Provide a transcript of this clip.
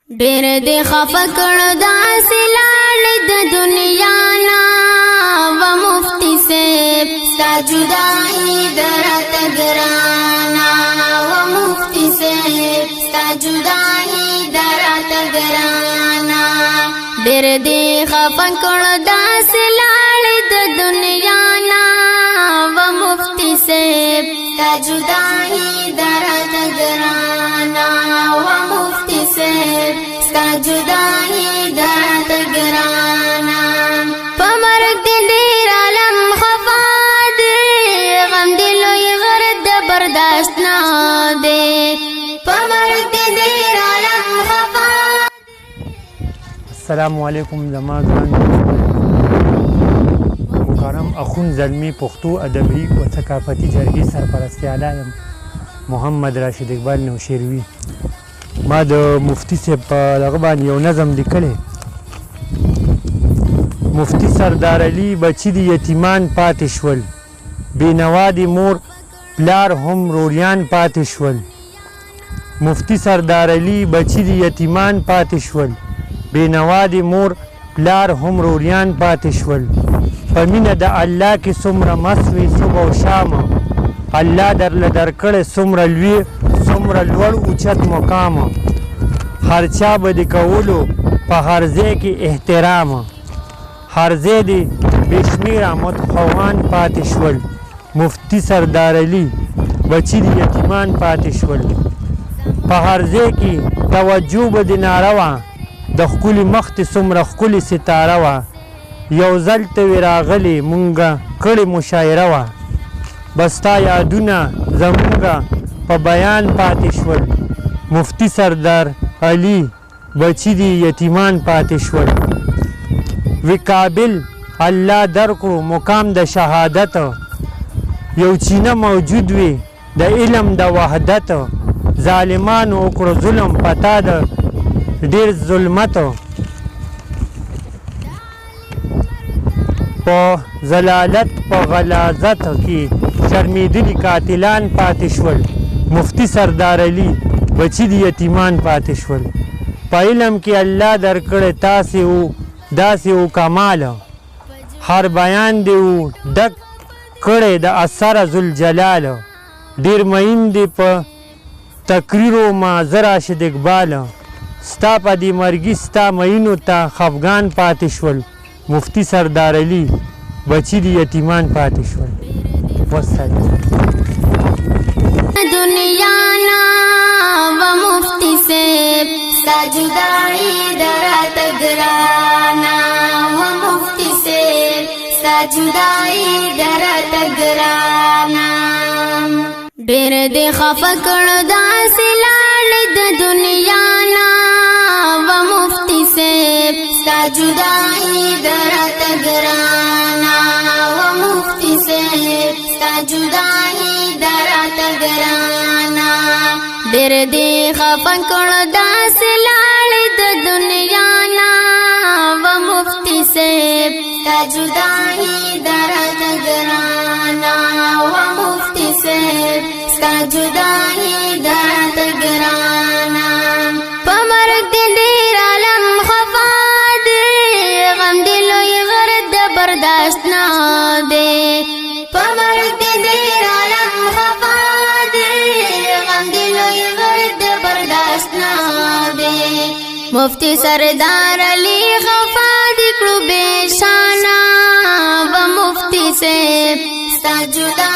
ډېر دې خفه کړ داسې لاړ د دنیا نه و مفتي صاحب ستا جدایي درته ګرانه و مفتي صاحب ستا جدایي درته ګرانه ډېر دې خفه کړ داسې لاړ د دنیا نه و مفتي صاحب ستا جدایي درته ګرانه و مفتي صاحب ستا جدایي درته ګرانه په مرګ دې ډېر عالم خفا دی غم دې لوی غرد برداشت نه دی په مرګ دې ډېر عالم خفا. السلام علیکم زما ګران مکرم اخون زلمی پښتو ادبي او ثقافتي جرګې سرپرستیاله یم محمد راشد اقبال نوشیروي. ما د مفتی صاحب په دغه باندې یو نظم لیکلی. مفتی سردار علي بچي د یتیمان پاتې شول، بېنوا د مور پلار هم روریان پاتې شول. مفتی سردار علي بچي د یتیمان پاتې شول، بېنوا د مور پلار هم روریان پاتې شول. په مینه د الله کې څومره مست وي صبح او شامه، الله درله درکړی څومره لوی څومره لوړ اوچت مقامه. هر چا به د کولو په هر ځای کې احترامه، هر ځای د بې شمېره مدخوان پاتې شول. مفتی سردار علي بچي د یتیمان پاتې شول. په هر ځای کې توجه به د ناره وه، د ښکلي مخ ته څومره ښکلې ستاره وه. یو ځل ته وې راغلې مونږه کړې مشاعره وه، بس ستا یادونه زمونږه په بیان پاتې شول. مفتی سردار علي بچي د یتیمان پاتې شول. وی قابل الله درکړو مقام د شهادت، یو چینه موجود وي د علم د وحدت. ظالمانو وکړو ظلم پتا د ډېر ظلمت، په ضلالت په غلاظت کې شرمېدلي قاتلان پاتې شول. مفتی سردار علي بچي د یتیمان پاتې شول. په علم کې الله درکړی تاسې و داسې و کمال، هر بیان دې و ډک کړی د اثر ذوالجلال. ډېر مین دې په تقریرو ما زه راشد اقبال، ستا په دې مرګي ستا مینو ته خفګان پاتې شول. مفتی سردار علي بچي د یتیمان پاتې شول. والسلام. دنیا نا و مفتی صاحب ستا جدائی درته ګرانه و مفتی صاحب ستا جدائی درته ګرانه ډېر دې خفه کړ داسې لاړ د دنیا نه و مفتی صاحب ستا جدائی درته ګرانه و مفتی صاحب ستا جدائی درته ګرانه ډېر دې خفه کړ داسې لاړ د دنیا نه و مفتی صاحب ستا جدائی درته ګرانه و مفتی صاحب ستا جدائی درته ګرانه په مرګ دې ډېر عالم خفا دی غم دې لوی غرد برداشت نه دی په مرګ دې ډېر عالم خفا دی غم دې لوی غرد برداشت نه دی. مفتی سردار علي خفا دې کړو بې شانه و مفتی صاحب ستا جدا